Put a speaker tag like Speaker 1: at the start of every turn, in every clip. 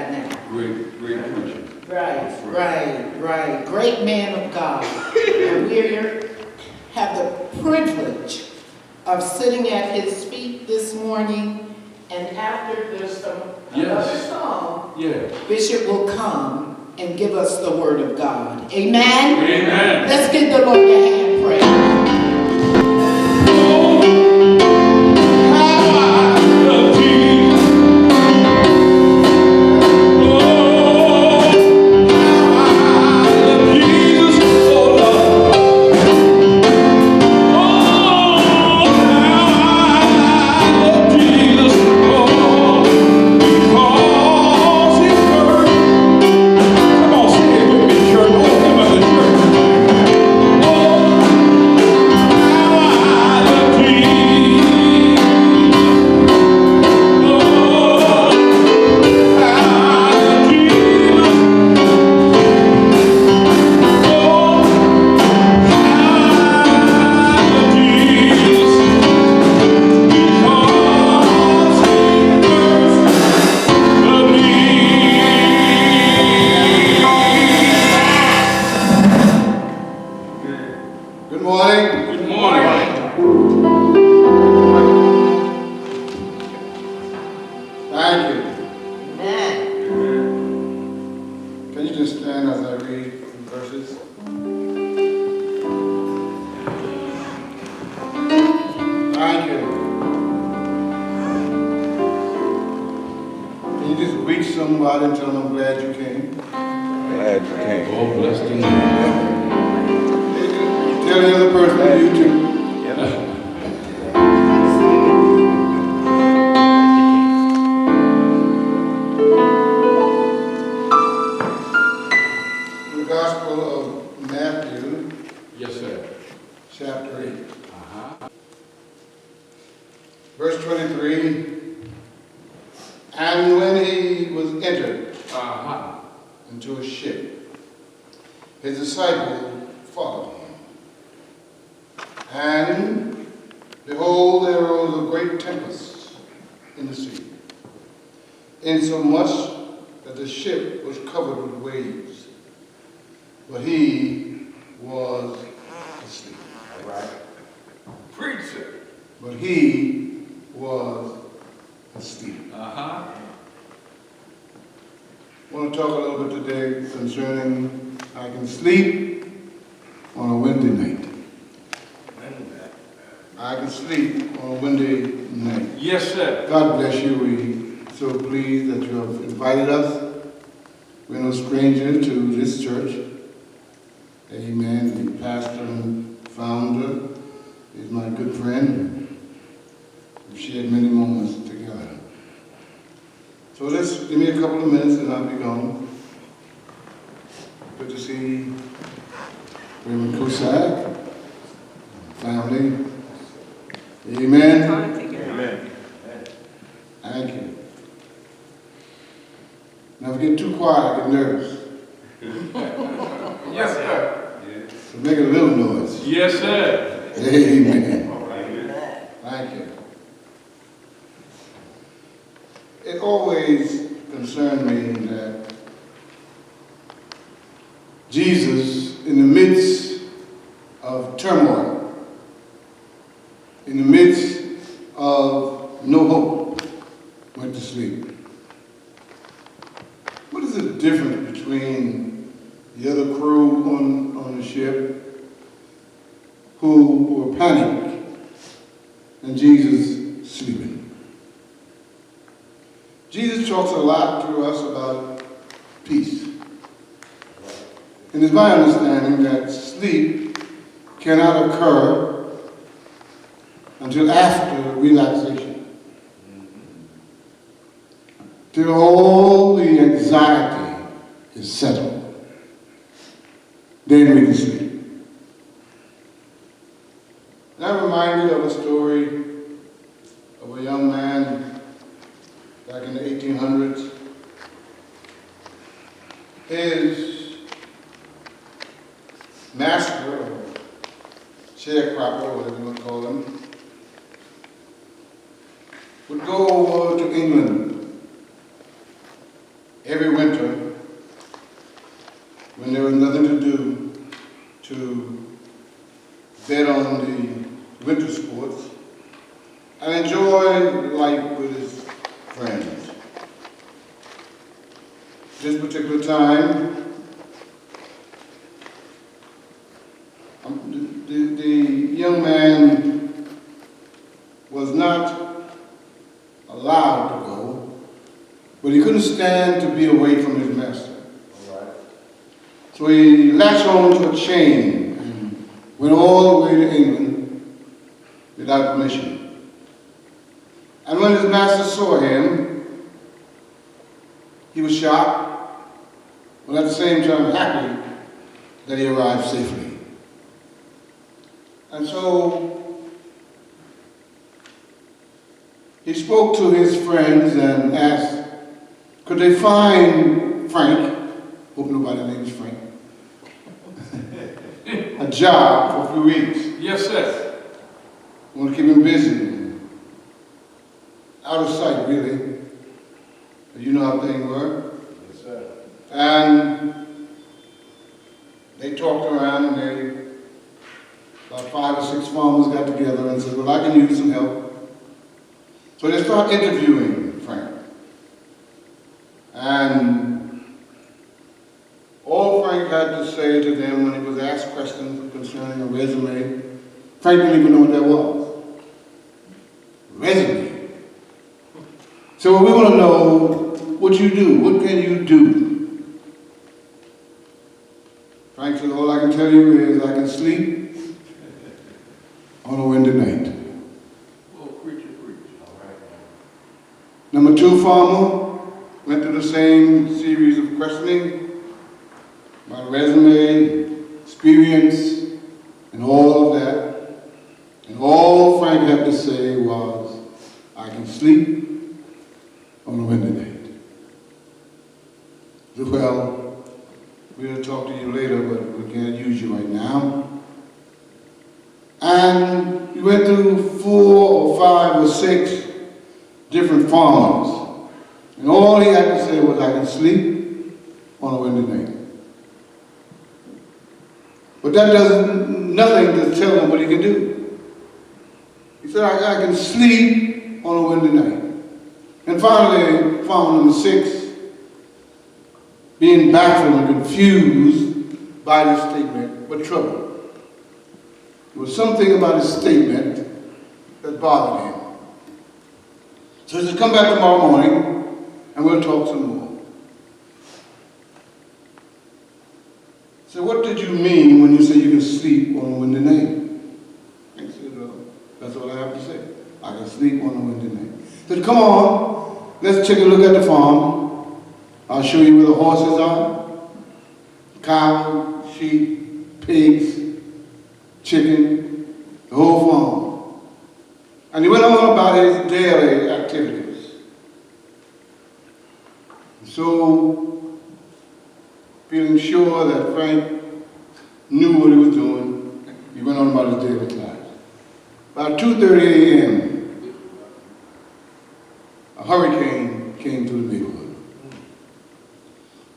Speaker 1: right now.
Speaker 2: Great preacher.
Speaker 1: Right. Great man of God. And we have the privilege of sitting at his feet this morning. And after there's another song, Bishop will come and give us the word of God. Amen?
Speaker 2: Amen.
Speaker 1: Let's give the Lord a hand praise.
Speaker 3: Verse 23, and when he was entered into a ship, his disciples followed him. And behold, there arose a great tempest in the sea, insomuch that the ship was covered with waves, but he was asleep.
Speaker 2: Right. Preacher.
Speaker 3: But he was asleep. I want to talk a little bit today concerning I can sleep on a windy night. I can sleep on a windy night.
Speaker 2: Yes, sir.
Speaker 3: God bless you. We're so pleased that you have invited us. We're no stranger to this church. Amen. The pastor and founder is my good friend. We've shared many moments together. So just give me a couple of minutes and I'll be gone. Good to see Raymond Cusack, family. Amen.
Speaker 2: Amen.
Speaker 3: Thank you. Now if I get too quiet, I get nervous.
Speaker 2: Yes, sir.
Speaker 3: So make a little noise.
Speaker 2: Yes, sir.
Speaker 3: Amen. Thank you. It always concerned me that Jesus, in the midst of turmoil, in the midst of no hope, went to sleep. What is the difference between the other crew on the ship who were panicked and Jesus sleeping? Jesus talks a lot to us about peace. And it's my understanding that sleep cannot occur until after relaxation. Till all the anxiety is settled. Then we can sleep. And I'm reminded of a story of a young man back in the 1800s. His master, or sharecropper, whatever you want to call him, would go over to England every every winter, when there was nothing to do, to bet on the winter sports and enjoy life with his friends. This particular time, the young man was not allowed to go, but he couldn't stand to be away from his master. So he latched on to a chain and went all the way to England without permission. And when his master saw him, he was shocked, but at the same time happy that he arrived safely. And so he spoke to his friends and asked, could they find Frank, hope nobody named Frank, a job for a few weeks.
Speaker 2: Yes, sir.
Speaker 3: I want to keep him busy, out of sight, really. You know how things were.
Speaker 2: Yes, sir.
Speaker 3: And they talked around, and about 5 or 6 farmers got together and said, well, I can use some help. So they started interviewing Frank. And all Frank had to say to them when he was asked questions concerning a resume, Frank didn't even know what that was. Resume. So we want to know what you do. What can you do? Frank said, all I can tell you is I can sleep on a windy night.
Speaker 2: Oh, preacher, preach. All right.
Speaker 3: Number 2 farmer went through the same series of questioning. My resume, experience, and all of that. And all Frank had to say was, I can sleep on a windy night. Well, we'll talk to you later, but we can't use you right now. And we went through 4 or 5 or 6 different farmers. And all he had to say was, I can sleep on a windy night. But that does nothing to tell him what he can do. He said, I can sleep on a windy night. And finally, farmer number 6, being baffled and confused by this statement, but troubled. There was something about his statement that bothered him. So he said, come back tomorrow morning and we'll talk some more. So what did you mean when you say you can sleep on a windy night? I said, well, that's all I have to say. I can sleep on a windy night. He said, come on, let's take a look at the farm. I'll show you where the horses are. Cows, sheep, pigs, chicken, the whole farm. And he went on about his daily activities. So, feeling sure that Frank knew what he was doing, he went on about his daily life. About 2:30 a.m., a hurricane came through the neighborhood.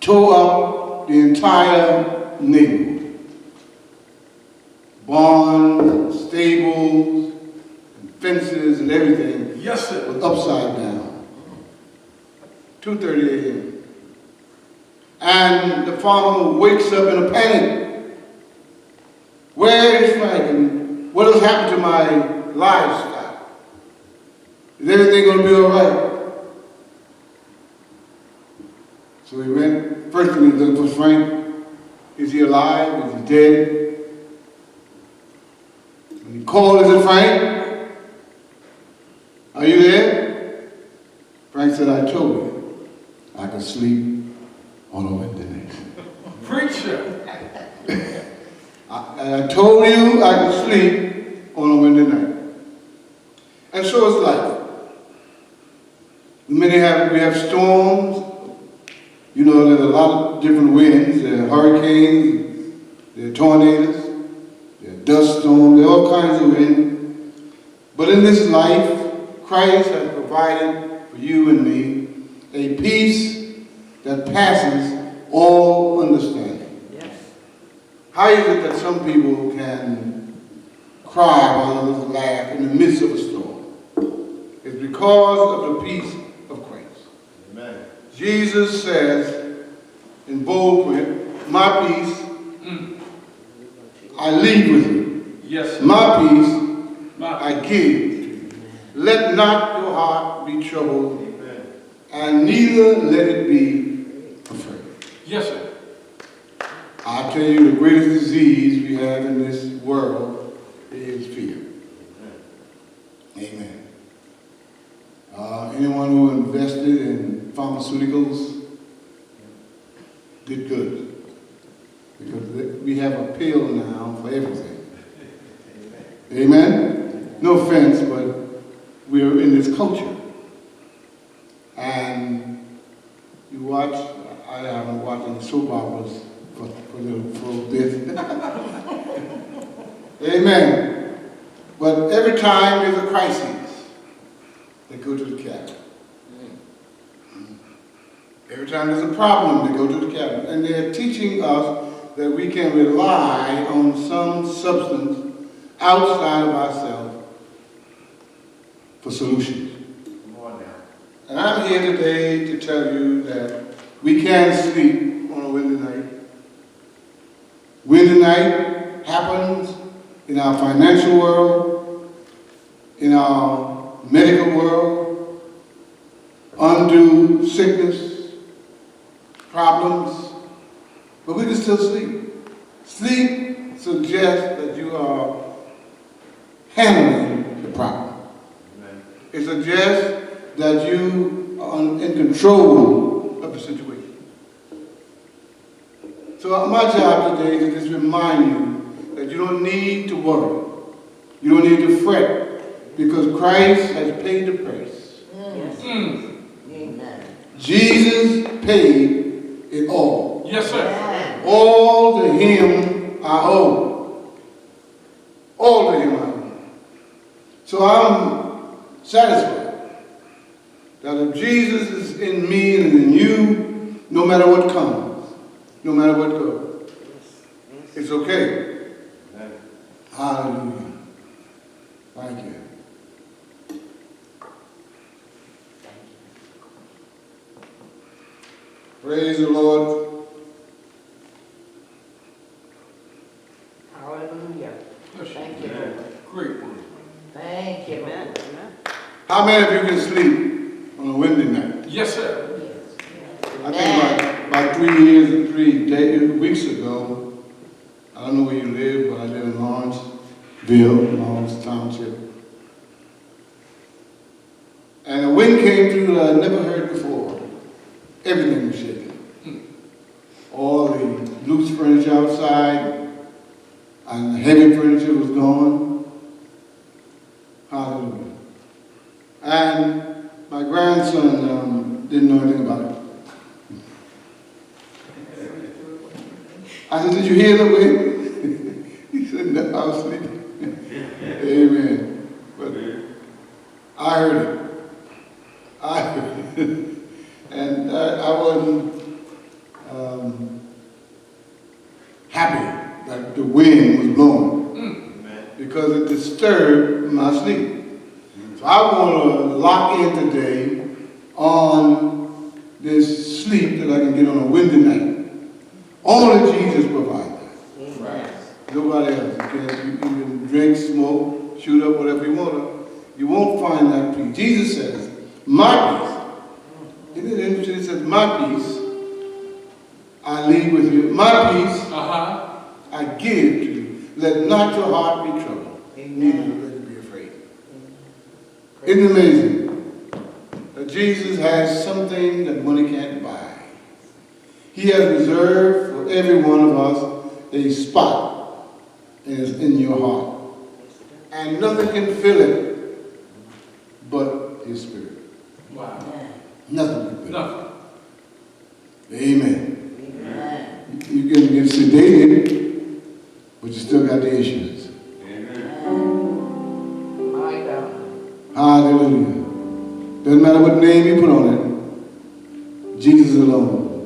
Speaker 3: Tore up the entire neighborhood. Barns, stables, and fences and everything
Speaker 2: Yes, sir.
Speaker 3: was upside down. 2:30 a.m. And the farmer wakes up in a panic. Where is Frank? And what has happened to my livestock? Is everything going to be all right? So he went, first thing he looked for Frank. Is he alive? Is he dead? And he called, is it Frank? Are you there? Frank said, I told you I could sleep on a windy night.
Speaker 2: Preacher.
Speaker 3: I told you I could sleep on a windy night. And so is life. We have storms. You know, there's a lot of different winds. There are hurricanes, there are tornadoes, there are dust storms, there are all kinds of wind. But in this life, Christ has provided for you and me a peace that passes all understanding.
Speaker 4: Yes.
Speaker 3: How is it that some people can cry while others laugh in the midst of a storm? It's because of the peace of Christ.
Speaker 2: Amen.
Speaker 3: Jesus says in bold print, my peace I leave with you.
Speaker 2: Yes, sir.
Speaker 3: My peace
Speaker 2: My
Speaker 3: I give to you. Let not your heart be troubled, and neither let it be afraid.
Speaker 2: Yes, sir.
Speaker 3: I tell you, the greatest disease we have in this world is fear. Amen. Anyone who invested in pharmaceuticals did good. Because we have a pill now for everything. Amen? No offense, but we're in this culture. And you watch, I haven't watched any soap operas for a bit. Amen. But every time there's a crisis, they go to the cabinet. Every time there's a problem, they go to the cabinet. And they're teaching us that we can rely on some substance outside of ourselves for solutions.
Speaker 2: Come on now.
Speaker 3: And I'm here today to tell you that we can sleep on a windy night. Windy night happens in our financial world, in our medical world, undue sickness, problems, but we can still sleep. Sleep suggests that you are handling the problem.
Speaker 2: Amen.
Speaker 3: It suggests that you are in control of the situation. So my job today is to just remind you that you don't need to worry. You don't need to fret, because Christ has paid the price.
Speaker 4: Yes. Amen.
Speaker 3: Jesus paid it all.
Speaker 2: Yes, sir.
Speaker 4: Amen.
Speaker 3: All to him I owe. All to him I owe. So I'm satisfied that if Jesus is in me and in you, no matter what comes, no matter what goes, it's okay.
Speaker 2: Amen.
Speaker 3: Hallelujah. Thank you. Praise the Lord.
Speaker 4: Hallelujah.
Speaker 2: Bless you.
Speaker 4: Thank you,
Speaker 2: Amen.
Speaker 4: Lord.
Speaker 2: Great word.
Speaker 4: Thank you, Lord.
Speaker 3: How many of you can sleep on a windy night?
Speaker 2: Yes, sir.
Speaker 3: I think about 3 years and 3 weeks ago, I don't know where you live, but I live in Lawrenceville, Lawrence Township. And a wind came through that I'd never heard before. Everything was shaking. All the loose furniture outside and the heavy furniture was gone. Hallelujah. And my grandson didn't know anything about it. I said, "Did you hear the wind?" He said, "No, I was sleeping." Amen. But I heard it. I heard it. And I wasn't happy that the wind was blowing because it disturbed my sleep. So I want to lock in today on this sleep that I can get on a windy night. Only Jesus provides that.
Speaker 4: Amen.
Speaker 3: Nobody else. You can drink, smoke, shoot up, whatever you want to. You won't find that peace. Jesus says, "My peace." Isn't it interesting? It says, "My peace I leave with you. My peace I give to you. Let not your heart be troubled. Neither let it be afraid." Isn't it amazing that Jesus has something that money can't buy? He has reserved for every one of us a spot in your heart. And nothing can fill it but His Spirit.
Speaker 2: Wow.
Speaker 3: Nothing can fill it.
Speaker 2: Nothing.
Speaker 3: Amen.
Speaker 4: Amen.
Speaker 3: You can get sedated, but you still got the issues.
Speaker 4: My God.
Speaker 3: Hallelujah. Doesn't matter what name you put on it. Jesus alone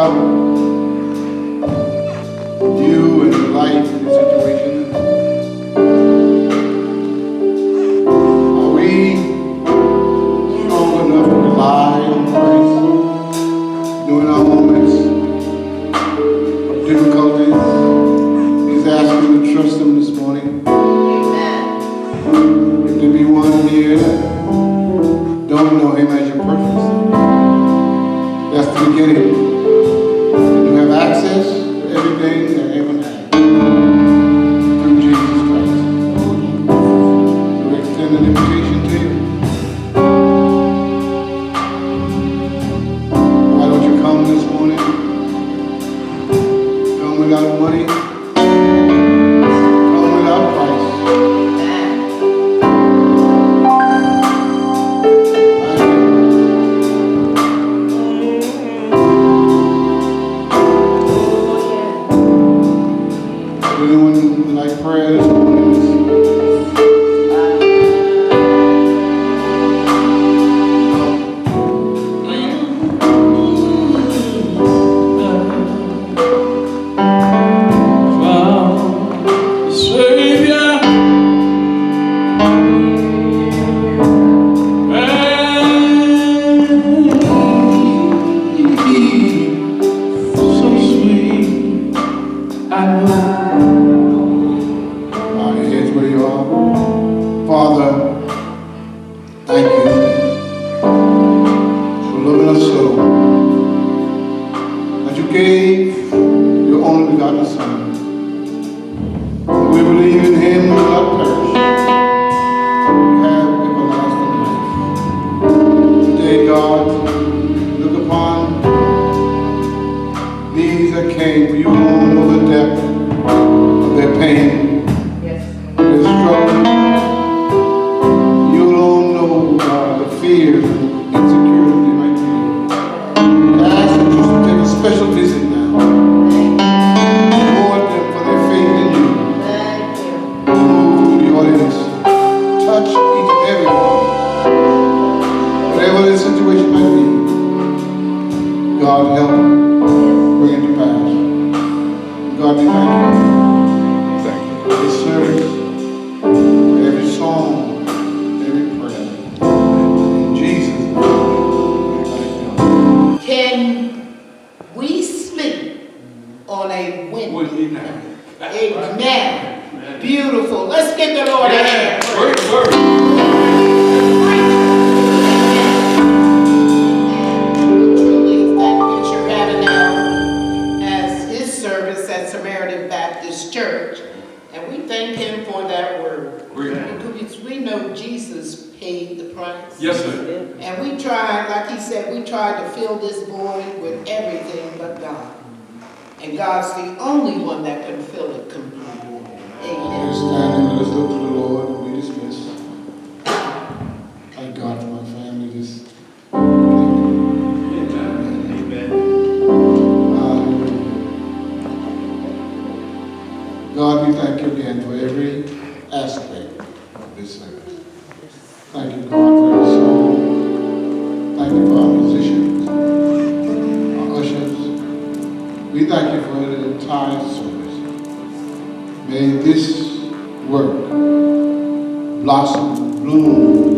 Speaker 3: about you and your life and your situation. Are we strong enough to rely on Christ during our moments of difficulties? He's asking to trust Him this morning.
Speaker 4: Amen.
Speaker 3: If there be one here that don't know Him as your perfect Son, that's the beginning. And you have access to everything that heaven has through Jesus Christ. So we extend an invitation to you. Why don't you come this morning? Come without money. Come without Christ. Anyone like prayer this morning? Here's where you are. Father, thank you for loving us so that you gave your only begotten Son. We believe in Him who will not perish, but have everlasting life. Today, God, look upon these that came, for you alone know the depth of their pain,
Speaker 4: Yes.
Speaker 3: their struggle. You alone know, God, the fears and insecurities they might be. I ask that you should take a special visit now. Reward them for their faith in you.
Speaker 4: Thank you.
Speaker 3: Move through the audience. Touch each and every one. Whatever their situation might be, God help bring it to pass. God, we thank you. For this service, for every song, every prayer. In Jesus' name, thank you.
Speaker 1: Can we sleep on a windy night? Amen. Beautiful. Let's give the Lord a hand.
Speaker 2: Word, word.
Speaker 1: Truly thank Bishop Avenel as his service at Samaritan Baptist Church. And we thank him for that word. Because we know Jesus paid the price.
Speaker 2: Yes, sir.
Speaker 1: And we tried, like he said, we tried to fill this void with everything but God. And God's the only one that can fill it completely. Amen.
Speaker 3: Let's stand and let us look to the Lord and be dismissed. Thank God for my family this
Speaker 2: Amen.
Speaker 3: God, we thank you again for every aspect of this service. Thank you, God, for every song. Thank you for our musicians, our ushers. We thank you for the entire service. May this work blossom, bloom,